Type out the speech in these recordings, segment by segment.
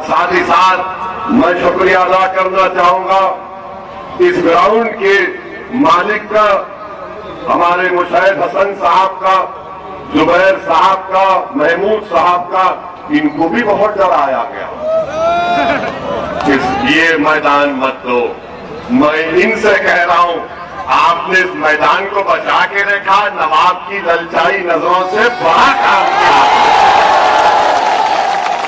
साथ ही साथ मैं शुक्रिया अदा करना चाहूंगा इस ग्राउंड के मालिक का, हमारे मुशाहिद हसन साहब का, जुबैर साहब का, महमूद साहब का। इनको भी बहुत डराया गया, ये मैदान मत दो। मैं इनसे कह रहा हूं, आपने इस मैदान को बचा के रखा, नवाब की ललचाई नजरों से बड़ा काम किया।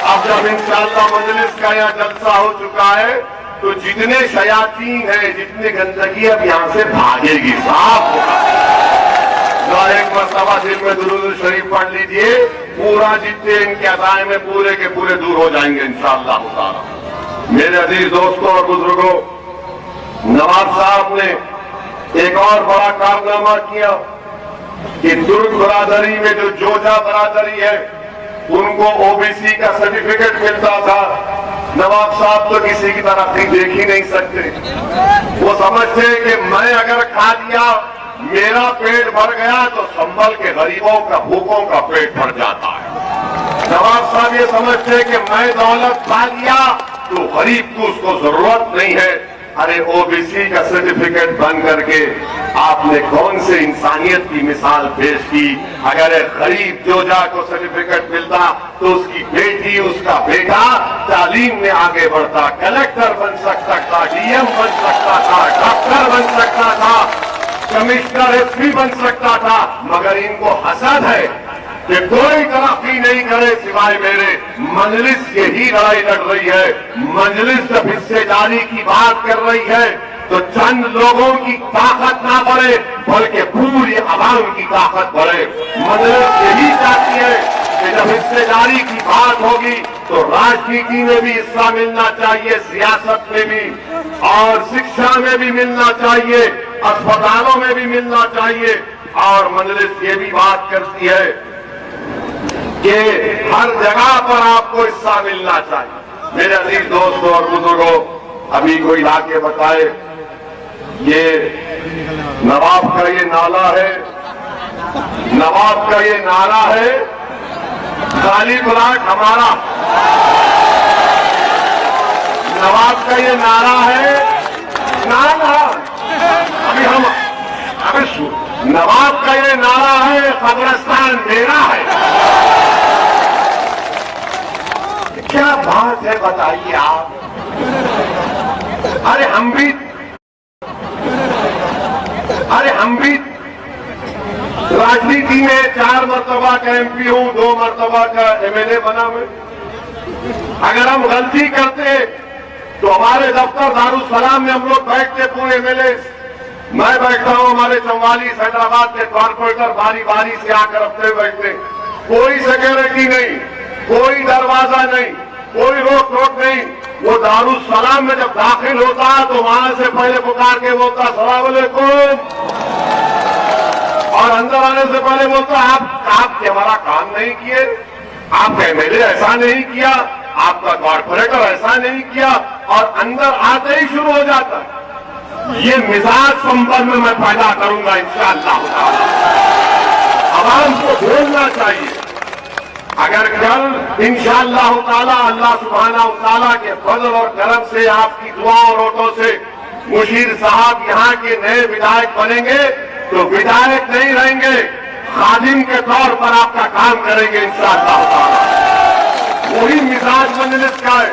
अब जब इंशाअल्लाह मजलिस का यहां जलसा हो चुका है तो जितने शयातीन है, जितनी गंदगी अब यहां से भागेगी, साफ होगा। एक मरतबा दिल में दुरूद शरीफ पढ़ लीजिए, पूरा जितने इनके अदाए में पूरे के पूरे दूर हो जाएंगे इंशाअल्लाह ताला। मेरे अजीज दोस्तों और बुजुर्गों, नवाब साहब ने एक और बड़ा कारनामा किया कि दुर्ग बरादरी में जो जोजा बरादरी है उनको ओबीसी का सर्टिफिकेट मिलता था। नवाब साहब तो किसी की तरफ देख ही नहीं सकते। वो समझते कि मैं अगर खा लिया, मेरा पेट भर गया तो संभल के गरीबों का, भूखों का पेट भर जाता है। नवाब साहब ये समझते कि मैं दौलत खा लिया तो गरीब को उसको जरूरत नहीं है। अरे ओबीसी का सर्टिफिकेट बन करके आपने कौन से इंसानियत की मिसाल पेश की। अगर एक गरीब जोजा को सर्टिफिकेट मिलता तो उसकी बेटी, उसका बेटा तालीम में आगे बढ़ता, कलेक्टर बन सकता था, डीएम बन सकता था, डॉक्टर बन सकता था, कमिश्नर, एसपी बन सकता था। मगर इनको हसद है कि कोई तरक्की नहीं करे सिवाय मेरे। मजलिस यही लड़ाई लड़ रही है। मजलिस जब हिस्सेदारी की बात कर रही है तो चंद लोगों की ताकत ना बढ़े बल्कि पूरी आवाम की ताकत बढ़े। मजलिस यही चाहती है कि जब हिस्सेदारी की बात होगी तो राजनीति में भी हिस्सा मिलना चाहिए, सियासत में भी, और शिक्षा में भी मिलना चाहिए, अस्पतालों में भी मिलना चाहिए। और मजलिस ये भी बात करती है कि हर जगह पर आपको हिस्सा मिलना चाहिए। मेरे अजीज दोस्तों और बुजुर्गों, अभी कोई लाके बताए, ये नवाब का ये नाला है, नवाब का ये नारा है, खाली प्लाट हमारा। नवाब का ये नारा है, नारा अभी हम नवाब का ये नारा है, कब्रिस्तान मेरा है। क्या बात है बताइए आप। अरे हम भी राजनीति में 4 मरतबा का एमपी हूं, 2 मरतबा का एमएलए बना मैं। अगर हम गलती करते तो हमारे दफ्तर दारुसलाम में हम लोग बैठते, पूरे एमएलए, मैं बैठता हूं, हमारे 44 हैदराबाद के कॉर्पोरेटर बारी बारी से आकर अपने बैठते। कोई सिक्योरिटी नहीं, कोई दरवाजा नहीं, कोई रोक टोक नहीं। वो दारुसलाम में जब दाखिल होता तो वहां से पहले पुकार के बोलता अस्सलाम वालेकुम, और अंदर आने से पहले बोलता आप हमारा काम नहीं किए, आप एमएलए ऐसा नहीं किया, आपका कॉर्पोरेटर ऐसा नहीं किया, और अंदर आते ही शुरू हो जाता। ये मिजाज संबंध में मैं पैदा करूंगा इंशाअल्लाह। आवाम को बोलना चाहिए। अगर कल इंशाअल्लाह ताला अल्लाह सुब्हानहू ताला के फजल और करम से, आपकी दुआ और वोटों से मुशीर साहब यहाँ के नए विधायक बनेंगे तो विधायक नहीं रहेंगे, खादिम के तौर पर आपका काम करेंगे इंशाअल्लाह ताला। वही मिजाज मजलिस का है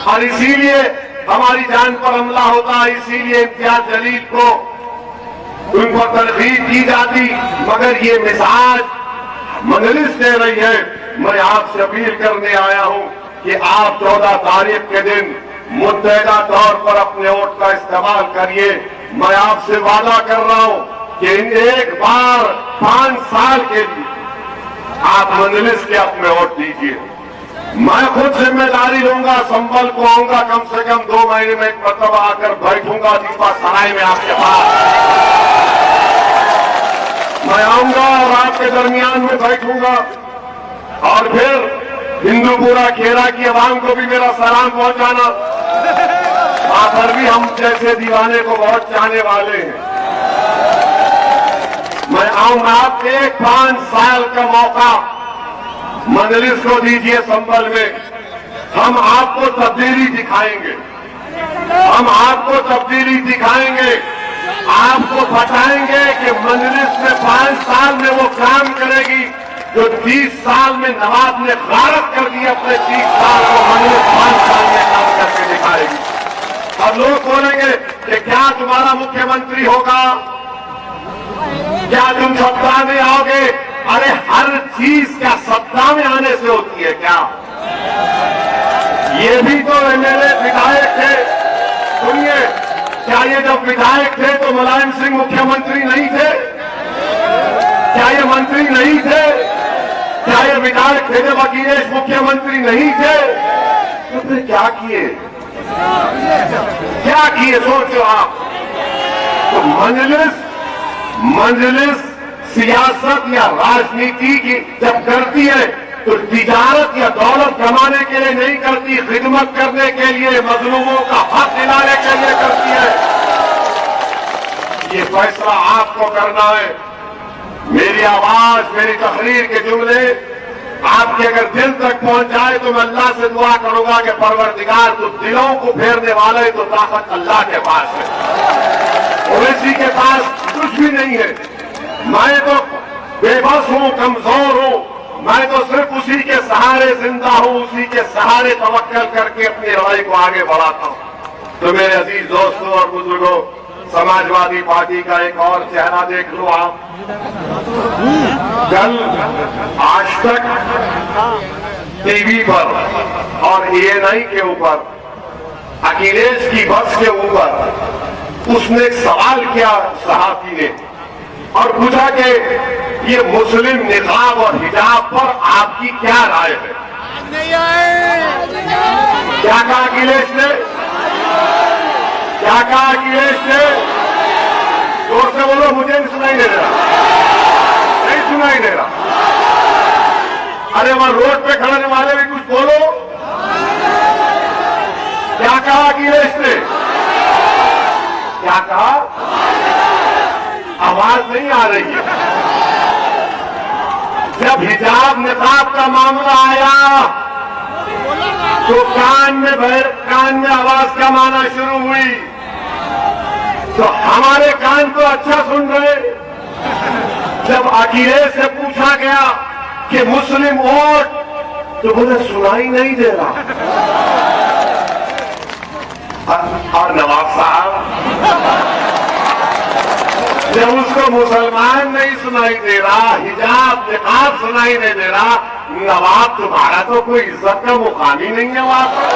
और इसीलिए हमारी जान पर हमला होता है। इसीलिए इम्तियाज जलील को उन पर तरकीब की जाती, मगर ये मिजाज मजलिस दे रही है। मैं आपसे अपील करने आया हूं कि आप 14 तारीख के दिन मुत्तहदा तौर पर अपने वोट का इस्तेमाल करिए। मैं आपसे वादा कर रहा हूं कि एक बार 5 साल के लिए आप मजलिस के अपने वोट दीजिए। मैं खुद जिम्मेदारी लूंगा, संभल को आऊंगा, कम से कम 2 महीने में एक मरतबा आकर बैठूंगा दीपा सराय में आपके पास। मैं आऊंगा और आपके दरमियान में बैठूंगा, और फिर हिंदूपुरा खेरा की आवाम को भी मेरा सलाम पहुंचाना। वहां पर भी हम जैसे दीवाने को बहुत चाहने वाले हैं। मैं आऊंगा, आपके 5 साल का मौका मजलिस को दीजिए संभल में। हम आपको तब्दीली दिखाएंगे, हम आपको तब्दीली दिखाएंगे, आपको बताएंगे कि मजलिस में 5 साल में वो काम करेगी जो 30 साल में नवाब ने गारत कर दिया। अपने 30 साल को मजलिस 5 साल में काम करके दिखाएगी। अब लोग बोलेंगे कि क्या तुम्हारा मुख्यमंत्री होगा, क्या तुम सत्ता में आओगे? अरे हर चीज क्या सत्ता में आने से होती है क्या? ये भी तो एमएलए विधायक थे। सुनिए, क्या ये जब विधायक थे तो मुलायम सिंह मुख्यमंत्री नहीं थे? क्या ये मंत्री नहीं थे? क्या ये विधायक थे जब अखिलेश मुख्यमंत्री नहीं थे? तो फिर क्या किए, क्या किए सोचो आप। तो मजलिस सियासत या राजनीति की जब करती है तो तिजारत या दौलत कमाने के लिए नहीं करती, खिदमत करने के लिए, मजलूमों का हक दिलाने के लिए करती है। ये फैसला आपको करना है। मेरी आवाज, मेरी तकरीर के जुमले आपके अगर दिल तक पहुंच जाए तो मैं अल्लाह से दुआ करूंगा कि परवरदिगार तो दिलों को फेरने वाला है, तो ताकत अल्लाह के पास है, ओवैसी के पास कुछ भी नहीं है। मैं तो बेबस हूं, कमजोर हूं, मैं तो सिर्फ उसी के सहारे जिंदा हूं, उसी के सहारे तवक्कल करके अपनी लड़ाई को आगे बढ़ाता हूं। तो मेरे अजीज दोस्तों और बुजुर्गों, समाजवादी पार्टी का एक और चेहरा देख लो आप। कल आज तक टीवी पर और एएनआई के ऊपर अखिलेश की बस के ऊपर उसने एक सवाल किया सहाफी ने और पूछा कि ये मुस्लिम निकाब और हिजाब पर आपकी क्या राय है? क्या कहा अखिलेश ने? क्या कहा अखिलेश ने? जोर से बोलो, मुझे नहीं सुनाई दे रहा, नहीं सुनाई दे रहा। अरे वहां रोड पे खड़े वाले भी कुछ बोलो। क्या कहा अखिलेश ने? क्या कहा? आवाज नहीं आ रही है। जब हिजाब निकाब का मामला आया तो कान में आवाज कम आना शुरू हुई। तो हमारे कान तो अच्छा सुन रहे। जब अखिलेश से पूछा गया कि मुस्लिम वोट, तो बोले सुनाई नहीं दे रहा। और नवाब साहब जब उसको मुसलमान नहीं सुनाई दे रहा, हिजाब निकाब सुनाई नहीं दे रहा, नवाब तुम्हारा तो कोई इज्जत का मुकाम ही नहीं है वहां पर।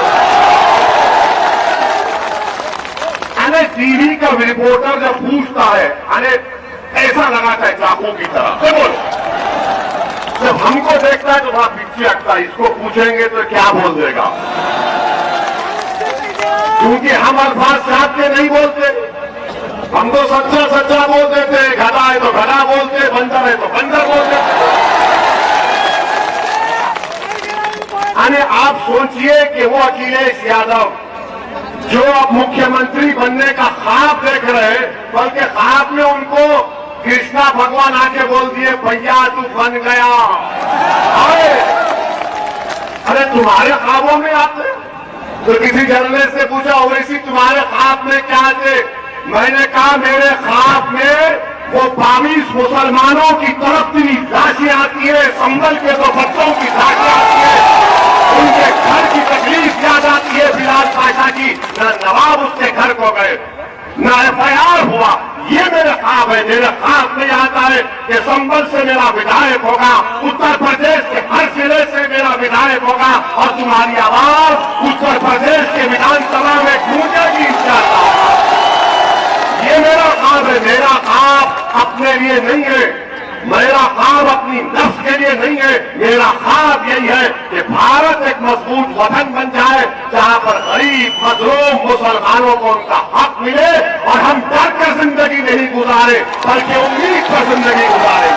अरे टीवी का रिपोर्टर जब पूछता है, अरे ऐसा लगाता है चाकू की तरह, बोल। जब हमको देखता है तो वहां पीछे हटता है, इसको पूछेंगे तो क्या बोल देगा? क्योंकि हम अल्फाज साहब के नहीं बोलते, हम तो सच्चा सच्चा बोल देते हैं। गधा है तो गधा बोलते, बंदर है तो बंदर बोलते। यानी आप सोचिए कि वो अखिलेश यादव जो अब मुख्यमंत्री बनने का ख्वाब देख रहे हैं, बल्कि ख्वाब में उनको कृष्णा भगवान आके बोल दिए, भैया तू बन गया। अरे तुम्हारे ख्वाबों में आते? तो किसी जर्नलिस्ट से पूछा, ओवैसी तुम्हारे ख्वाब में क्या थे? मैंने कहा मेरे ख्वाब में वो 22 मुसलमानों की तड़पती लाशें आती है, संभल के 2 बच्चों की लाशें आती है, उनके घर की तकलीफ याद आती है बिलाल पाशा की। न नवाब उसके घर को गए, न एफआईआर हुआ। ये मेरा ख्वाब है। मेरे ख्वाब में आता है कि संभल से मेरा विधायक होगा, उत्तर प्रदेश के हर जिले से मेरा विधायक होगा और तुम्हारी आवाज उत्तर प्रदेश के विधानसभा में गूंजेगी इंशाअल्लाह। ये मेरा ख्वाब है। मेरा ख्वाब अपने लिए नहीं है, मेरा ख्वाब अपनी नफ्स के लिए नहीं है। मेरा ख्वाब यही है कि भारत एक मजबूत वतन बन जाए जहां पर गरीब मजलूम मुसलमानों को उनका हक मिले और हम डर कर जिंदगी नहीं गुजारे बल्कि उम्मीद पर जिंदगी गुजारे।